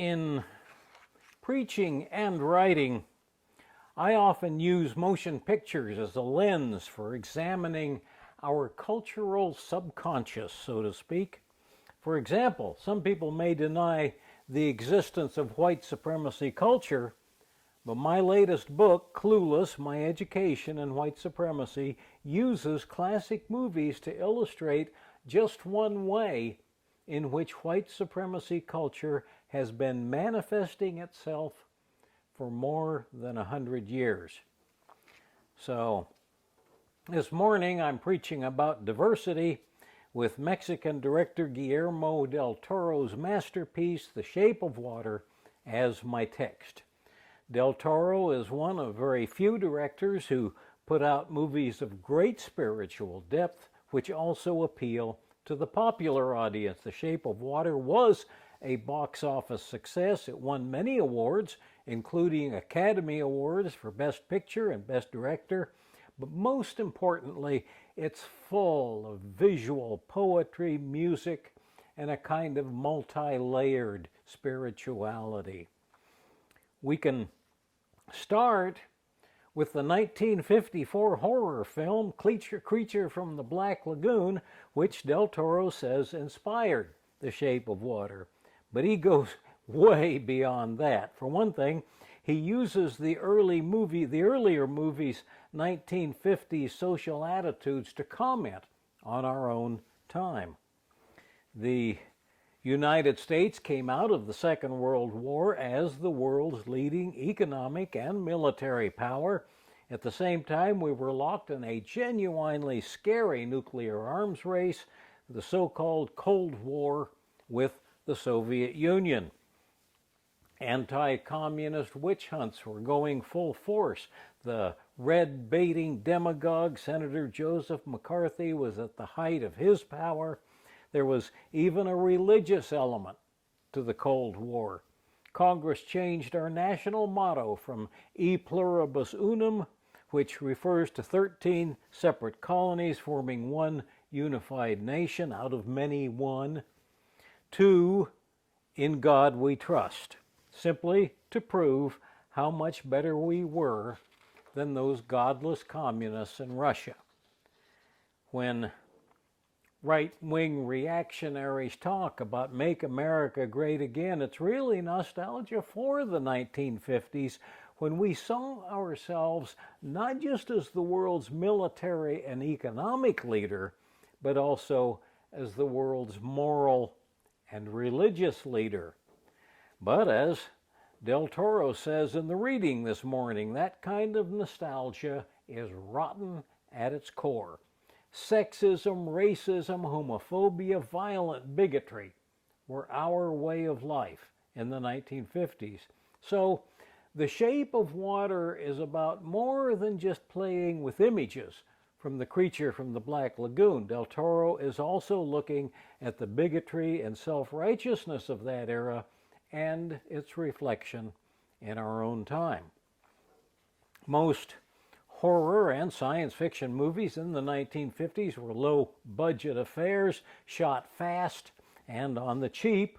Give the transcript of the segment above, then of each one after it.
In preaching and writing, I often use motion pictures as a lens for examining our cultural subconscious, so to speak. For example, some people may deny the existence of white supremacy culture, but my latest book, Clueless, My Education in White Supremacy, uses classic movies to illustrate just one way in which white supremacy culture has been manifesting itself for more than 100 years. So, this morning I'm preaching about diversity with Mexican director Guillermo del Toro's masterpiece, The Shape of Water, as my text. Del Toro is one of very few directors who put out movies of great spiritual depth, which also appeal to the popular audience. The Shape of Water was a box office success. It won many awards, including Academy Awards for Best Picture and Best Director. But most importantly, it's full of visual poetry, music, and a kind of multi-layered spirituality. We can start with the 1954 horror film Creature from the Black Lagoon, which Del Toro says inspired The Shape of Water. But he goes way beyond that. For one thing, he uses the earlier movie's 1950s social attitudes to comment on our own time. The United States came out of the Second World War as the world's leading economic and military power. At the same time, we were locked in a genuinely scary nuclear arms race, the so-called Cold War with the Soviet Union. Anti-communist witch hunts were going full force. The red-baiting demagogue Senator Joseph McCarthy was at the height of his power. There was even a religious element to the Cold War. Congress changed our national motto from E pluribus unum, which refers to 13 separate colonies forming one unified nation out of many one, to In God We Trust, simply to prove how much better we were than those godless communists in Russia. When right-wing reactionaries talk about Make America Great Again, it's really nostalgia for the 1950s, when we saw ourselves not just as the world's military and economic leader, but also as the world's moral and religious leader. But as Del Toro says in the reading this morning, that kind of nostalgia is rotten at its core. Sexism, racism, homophobia, violent bigotry were our way of life in the 1950s. So The Shape of Water is about more than just playing with images from the Creature from the Black Lagoon. Del Toro is also looking at the bigotry and self-righteousness of that era and its reflection in our own time. Most horror and science fiction movies in the 1950s were low-budget affairs, shot fast and on the cheap,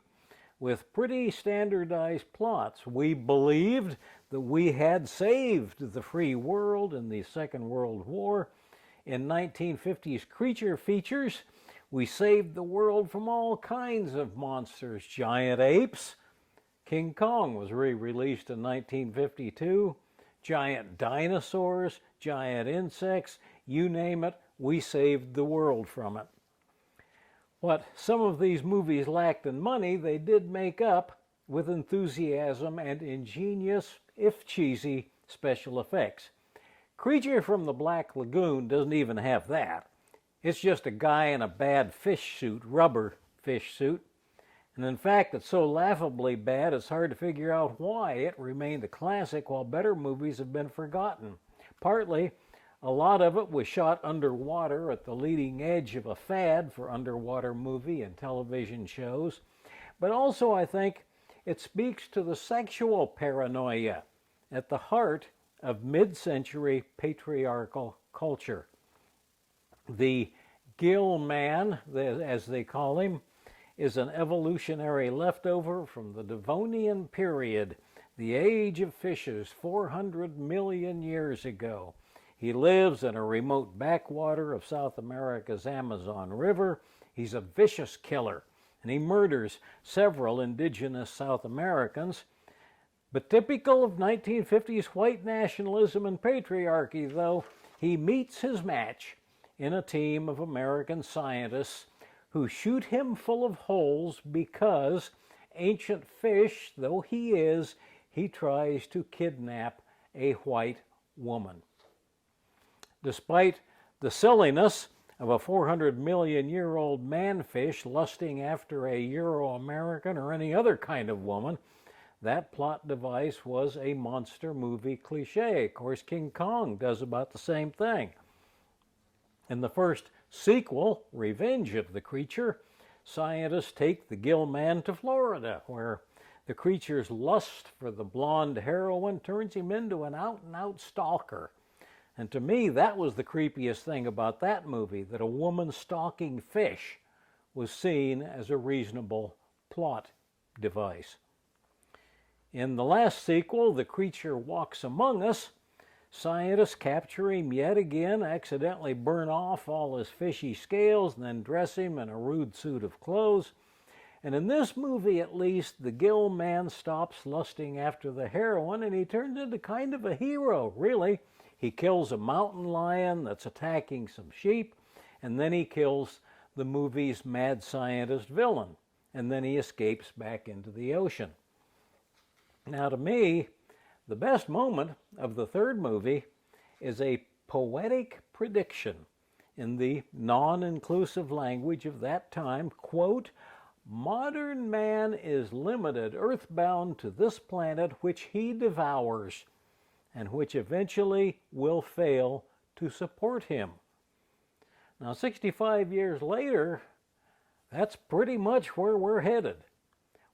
with pretty standardized plots. We believed that we had saved the free world in the Second World War. In 1950s creature features, we saved the world from all kinds of monsters. Giant apes. King Kong was re-released in 1952. Giant dinosaurs, giant insects, you name it, we saved the world from it. What some of these movies lacked in money, they did make up with enthusiasm and ingenious, if cheesy, special effects. Creature from the Black Lagoon doesn't even have that. It's just a guy in a bad fish suit, rubber fish suit. And in fact, it's so laughably bad, it's hard to figure out why it remained a classic while better movies have been forgotten. Partly, a lot of it was shot underwater at the leading edge of a fad for underwater movie and television shows. But also, I think, it speaks to the sexual paranoia at the heart of mid-century patriarchal culture. The Gill man, as they call him, is an evolutionary leftover from the Devonian period, the age of fishes 400 million years ago. He lives in a remote backwater of South America's Amazon River. He's a vicious killer, and he murders several indigenous South Americans. But typical of 1950s white nationalism and patriarchy, though, he meets his match in a team of American scientists who shoot him full of holes because, ancient fish though he is, he tries to kidnap a white woman. Despite the silliness of a 400 million year old man-fish lusting after a Euro-American or any other kind of woman, that plot device was a monster movie cliche. Of course, King Kong does about the same thing. In the first sequel, Revenge of the Creature, scientists take the Gill Man to Florida, where the creature's lust for the blonde heroine turns him into an out-and-out stalker. And to me, that was the creepiest thing about that movie, that a woman stalking fish was seen as a reasonable plot device. In the last sequel, The Creature Walks Among Us, scientists capture him yet again, accidentally burn off all his fishy scales, and then dress him in a rude suit of clothes. And in this movie, at least, the Gill Man stops lusting after the heroine, and he turns into kind of a hero, really. He kills a mountain lion that's attacking some sheep, and then he kills the movie's mad scientist villain, and then he escapes back into the ocean. Now, to me, the best moment of the third movie is a poetic prediction in the non-inclusive language of that time, quote, "Modern man is limited, earthbound to this planet which he devours, and which eventually will fail to support him." Now, 65 years later, that's pretty much where we're headed.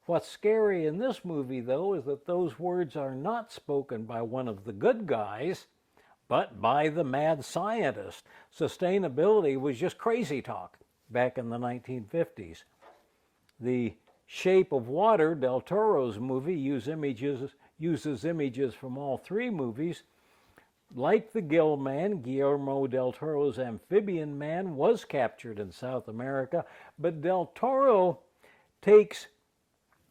What's scary in this movie, though, is that those words are not spoken by one of the good guys, but by the mad scientist. Sustainability was just crazy talk back in the 1950s. The Shape of Water, Del Toro's movie, uses images from all three movies. Like the Gill Man, Guillermo del Toro's Amphibian Man was captured in South America, but Del Toro takes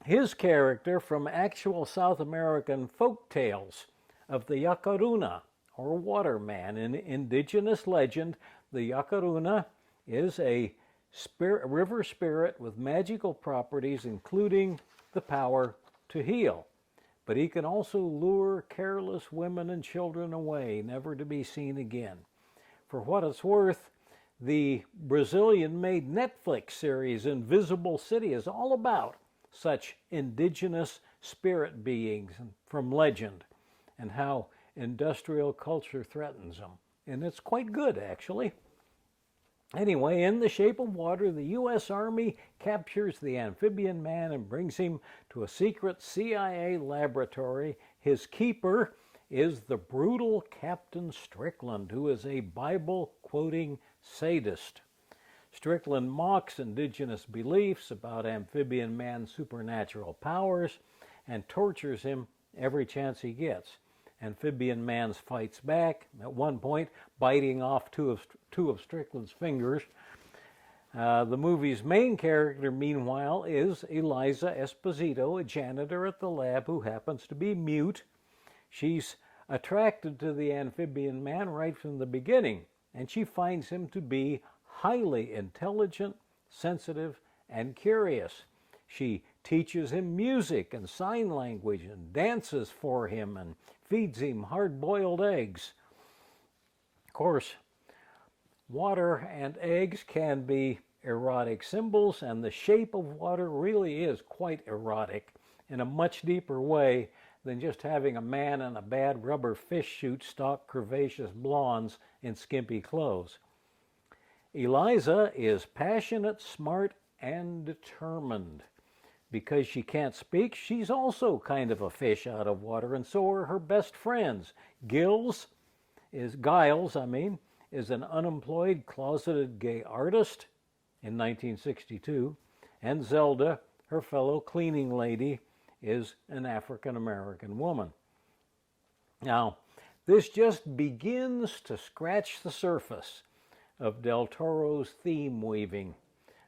his character from actual South American folk tales of the Yacaruna, or water man. In indigenous legend, the Yacaruna is a river spirit with magical properties, including the power to heal. But he can also lure careless women and children away, never to be seen again. For what it's worth, the Brazilian-made Netflix series Invisible City is all about such indigenous spirit beings from legend and how industrial culture threatens them. And it's quite good, actually. Anyway, in The Shape of Water, the U.S. Army captures the Amphibian Man and brings him to a secret CIA laboratory. His keeper is the brutal Captain Strickland, who is a Bible-quoting sadist. Strickland mocks indigenous beliefs about Amphibian Man's supernatural powers and tortures him every chance he gets. Amphibian Man fights back, at one point biting off two of Strickland's fingers. The movie's main character, meanwhile, is Eliza Esposito, a janitor at the lab who happens to be mute. She's attracted to the Amphibian Man right from the beginning, and she finds him to be highly intelligent, sensitive, and curious. She teaches him music and sign language and dances for him and feeds him hard-boiled eggs. Of course, water and eggs can be erotic symbols, and The Shape of Water really is quite erotic in a much deeper way than just having a man in a bad rubber fish suit stalk curvaceous blondes in skimpy clothes. Eliza is passionate, smart, and determined. Because she can't speak, she's also kind of a fish out of water, and so are her best friends. Giles is an unemployed, closeted gay artist in 1962, and Zelda, her fellow cleaning lady, is an African American woman. Now, this just begins to scratch the surface of Del Toro's theme weaving.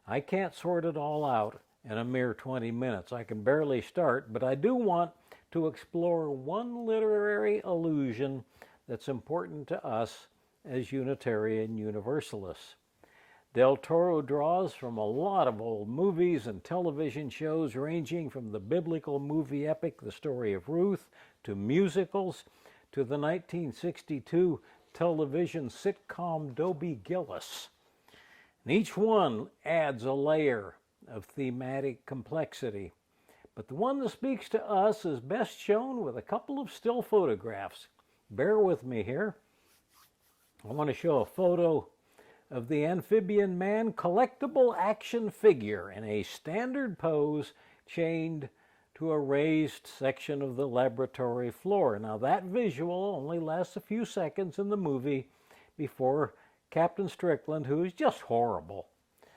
I can't sort it all out in a mere 20 minutes. I can barely start, but I do want to explore one literary allusion that's important to us as Unitarian Universalists. Del Toro draws from a lot of old movies and television shows, ranging from the biblical movie epic The Story of Ruth to musicals to the 1962 television sitcom Dobie Gillis. And each one adds a layer of thematic complexity. But the one that speaks to us is best shown with a couple of still photographs. Bear with me here. I want to show a photo of the Amphibian Man collectible action figure in a standard pose, chained to a raised section of the laboratory floor. Now that visual only lasts a few seconds in the movie before Captain Strickland, who is just horrible,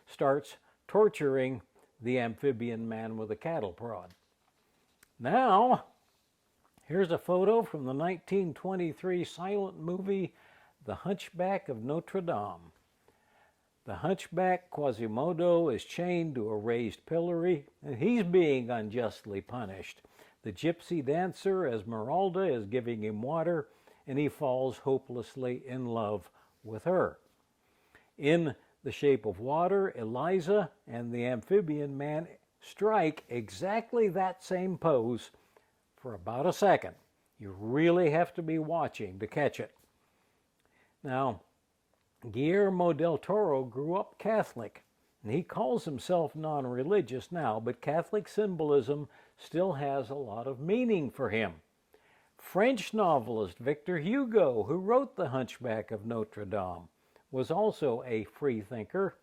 starts torturing the Amphibian Man with a cattle prod. Now, here's a photo from the 1923 silent movie The Hunchback of Notre Dame. The hunchback Quasimodo is chained to a raised pillory, and he's being unjustly punished. The gypsy dancer Esmeralda is giving him water, and he falls hopelessly in love with her. In The Shape of Water, Eliza and the Amphibian Man strike exactly that same pose for about a second. You really have to be watching to catch it. Now, Guillermo del Toro grew up Catholic, and he calls himself non-religious now, but Catholic symbolism still has a lot of meaning for him. French novelist Victor Hugo, who wrote The Hunchback of Notre Dame, was also a freethinker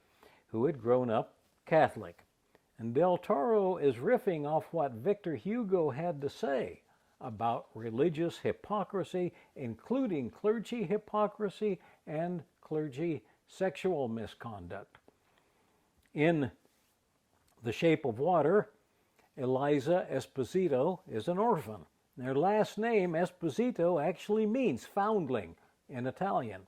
who had grown up Catholic. And Del Toro is riffing off what Victor Hugo had to say about religious hypocrisy, including clergy hypocrisy and clergy sexual misconduct. In The Shape of Water, Eliza Esposito is an orphan. Their last name, Esposito, actually means foundling in Italian.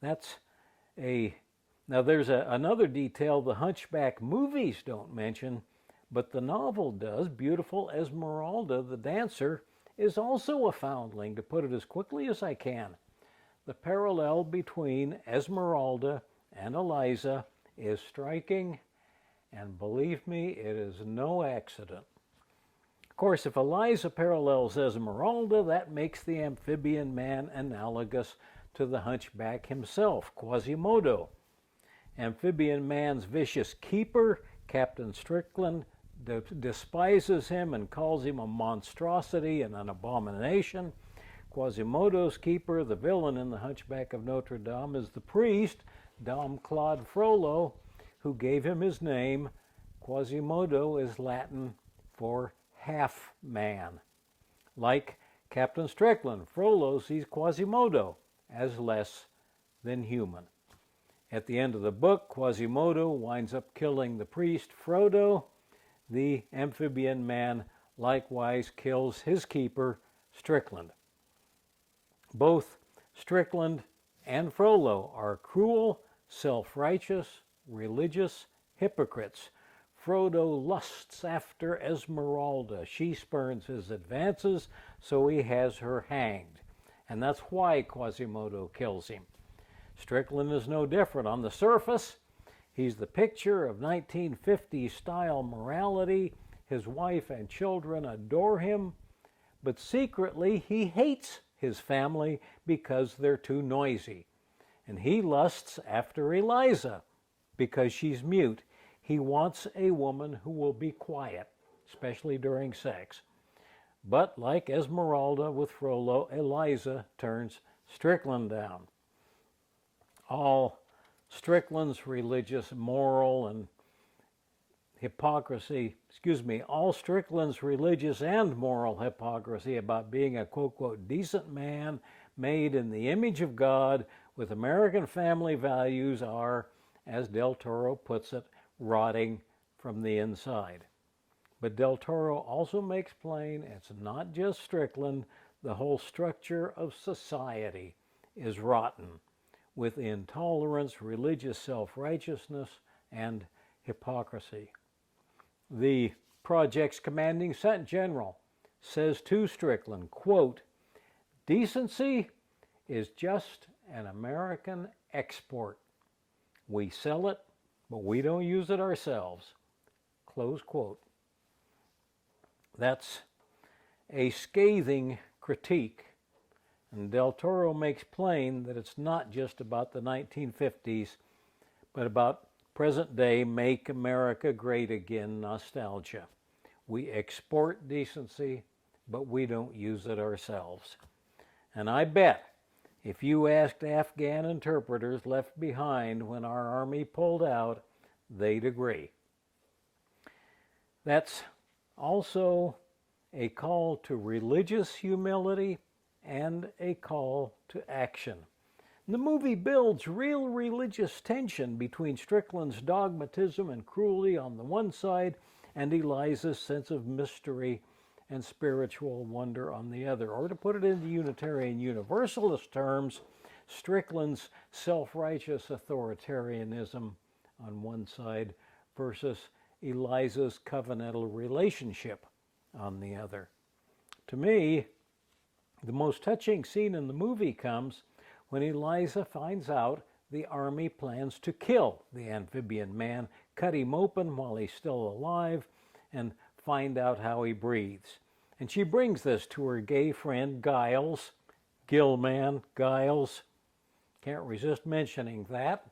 Now there's another detail the Hunchback movies don't mention, but the novel does. Beautiful Esmeralda, the dancer, is also a foundling, to put it as quickly as I can. The parallel between Esmeralda and Eliza is striking, and believe me, it is no accident. Of course, if Eliza parallels Esmeralda, that makes the Amphibian Man analogous to the Hunchback himself, Quasimodo. Amphibian Man's vicious keeper, Captain Strickland, despises him and calls him a monstrosity and an abomination. Quasimodo's keeper, the villain in The Hunchback of Notre Dame, is the priest, Dom Claude Frollo, who gave him his name. Quasimodo is Latin for half-man. Like Captain Strickland, Frollo sees Quasimodo as less than human. At the end of the book, Quasimodo winds up killing the priest Frodo. The Amphibian Man likewise kills his keeper, Strickland. Both Strickland and Frollo are cruel, self-righteous, religious hypocrites. Frodo lusts after Esmeralda. She spurns his advances, so he has her hanged. And that's why Quasimodo kills him. Strickland is no different. On the surface, he's the picture of 1950s-style morality. His wife and children adore him, but secretly he hates his family because they're too noisy. And he lusts after Eliza because she's mute. He wants a woman who will be quiet, especially during sex. But like Esmeralda with Frollo, Eliza turns Strickland down. All Strickland's religious, moral, and all Strickland's religious and moral hypocrisy about being a quote-unquote decent man made in the image of God with American family values are, as Del Toro puts it, rotting from the inside. But Del Toro also makes plain it's not just Strickland, the whole structure of society is rotten, with intolerance, religious self-righteousness, and hypocrisy. The project's commanding general says to Strickland, quote, "Decency is just an American export. We sell it, but we don't use it ourselves." Close quote. That's a scathing critique, and Del Toro makes plain that it's not just about the 1950s, but about present-day Make America Great Again nostalgia. We export decency, but we don't use it ourselves. And I bet if you asked Afghan interpreters left behind when our army pulled out, they'd agree. That's also a call to religious humility and a call to action. The movie builds real religious tension between Strickland's dogmatism and cruelty on the one side and Eliza's sense of mystery and spiritual wonder on the other. Or to put it into Unitarian Universalist terms, Strickland's self-righteous authoritarianism on one side versus Eliza's covenantal relationship on the other. To me, the most touching scene in the movie comes when Eliza finds out the army plans to kill the amphibian man, cut him open while he's still alive, and find out how he breathes. And she brings this to her gay friend Giles, Gilman, Giles. Can't resist mentioning that.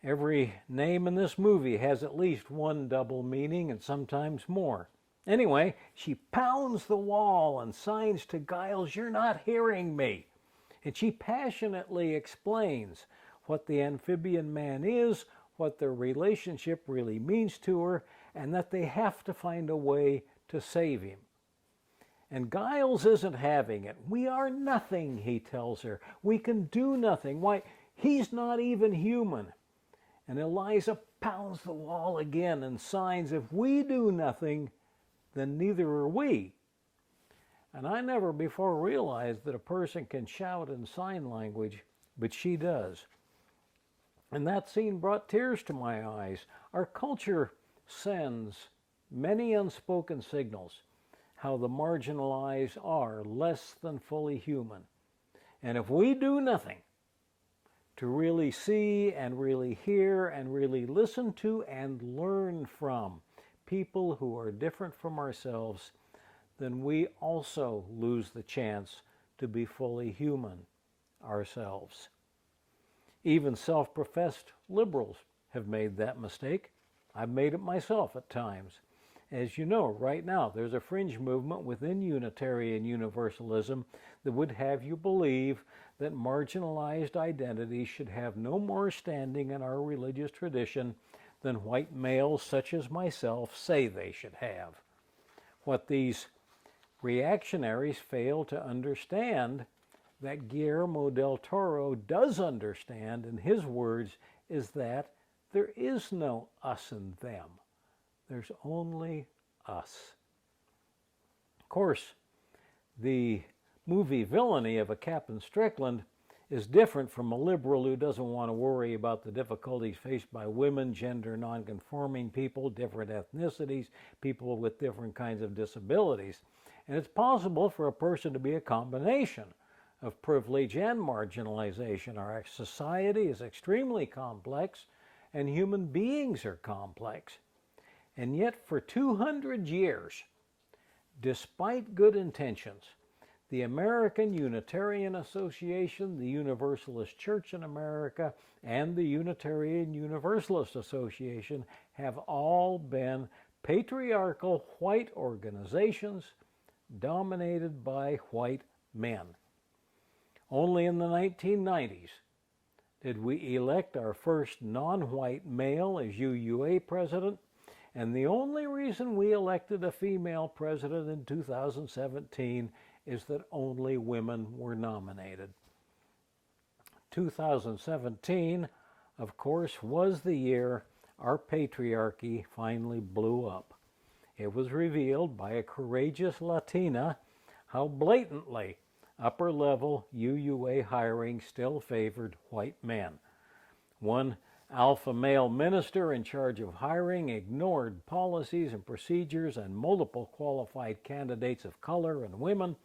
Every name in this movie has at least one double meaning and sometimes more. Anyway, she pounds the wall and signs to Giles, "You're not hearing me." And she passionately explains what the amphibian man is, what their relationship really means to her, and that they have to find a way to save him. And Giles isn't having it. "We are nothing," he tells her. "We can do nothing. Why, he's not even human." And Eliza pounds the wall again and signs, "If we do nothing, then neither are we." And I never before realized that a person can shout in sign language, but she does. And that scene brought tears to my eyes. Our culture sends many unspoken signals how the marginalized are less than fully human. And if we do nothing to really see and really hear and really listen to and learn from people who are different from ourselves, then we also lose the chance to be fully human ourselves. Even self-professed liberals have made that mistake. I've made it myself at times. As you know, right now, there's a fringe movement within Unitarian Universalism that would have you believe that marginalized identities should have no more standing in our religious tradition than white males such as myself say they should have. What these reactionaries fail to understand, that Guillermo del Toro does understand in his words, is that there is no us and them. There's only us. Of course, the movie villainy of a Captain Strickland is different from a liberal who doesn't want to worry about the difficulties faced by women, gender nonconforming people, different ethnicities, people with different kinds of disabilities. And it's possible for a person to be a combination of privilege and marginalization. Our society is extremely complex, and human beings are complex. And yet for 200 years, despite good intentions, the American Unitarian Association, the Universalist Church in America, and the Unitarian Universalist Association have all been patriarchal white organizations dominated by white men. Only in the 1990s did we elect our first non-white male as UUA president, and the only reason we elected a female president in 2017 is that only women were nominated. 2017, of course, was the year our patriarchy finally blew up. It was revealed by a courageous Latina how blatantly upper-level UUA hiring still favored white men. One alpha male minister in charge of hiring ignored policies and procedures and multiple qualified candidates of color and women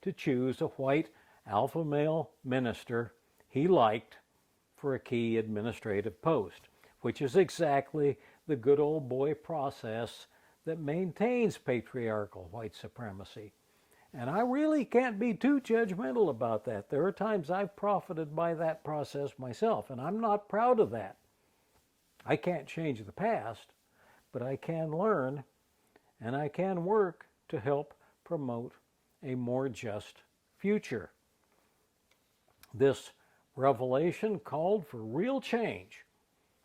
to choose a white alpha male minister he liked for a key administrative post, which is exactly the good old boy process that maintains patriarchal white supremacy. And I really can't be too judgmental about that. There are times I've profited by that process myself, and I'm not proud of that. I can't change the past, but I can learn, and I can work to help promote a more just future. This revelation called for real change.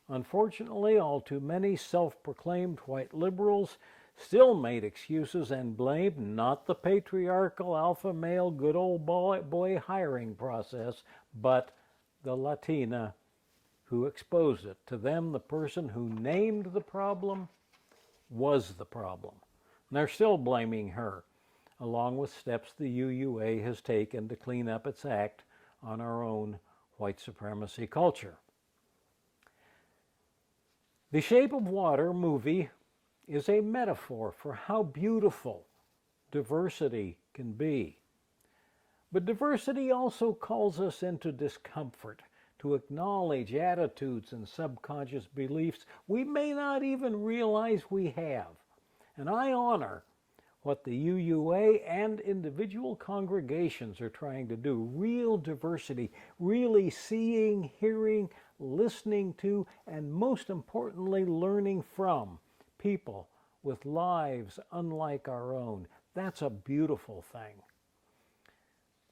Unfortunately, all too many self-proclaimed white liberals still made excuses and blamed not the patriarchal alpha male good old boy hiring process, but the Latina who exposed it. To them, the person who named the problem was the problem. And they're still blaming her, along with steps the UUA has taken to clean up its act on our own white supremacy culture. The Shape of Water movie is a metaphor for how beautiful diversity can be. But diversity also calls us into discomfort, to acknowledge attitudes and subconscious beliefs we may not even realize we have. And I honor what the UUA and individual congregations are trying to do. Real diversity, really seeing, hearing, listening to, and most importantly, learning from people with lives unlike our own. That's a beautiful thing.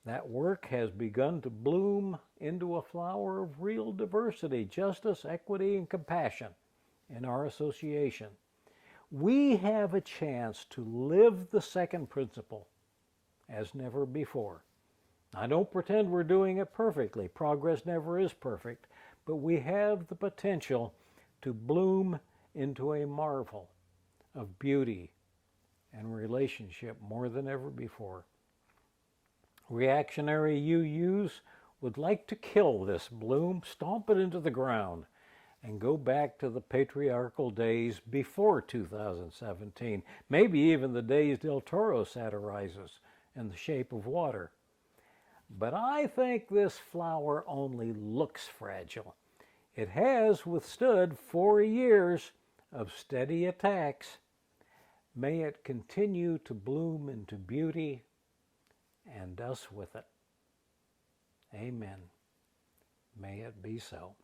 That work has begun to bloom into a flower of real diversity, justice, equity, and compassion in our association. We have a chance to live the second principle as never before. I don't pretend we're doing it perfectly. Progress never is perfect, but we have the potential to bloom into a marvel of beauty and relationship more than ever before. Reactionary UUs would like to kill this bloom, stomp it into the ground, and go back to the patriarchal days before 2017, maybe even the days Del Toro satirizes in The Shape of Water. But I think this flower only looks fragile. It has withstood 4 years of steady attacks. May it continue to bloom into beauty, and us with it. Amen. May it be so.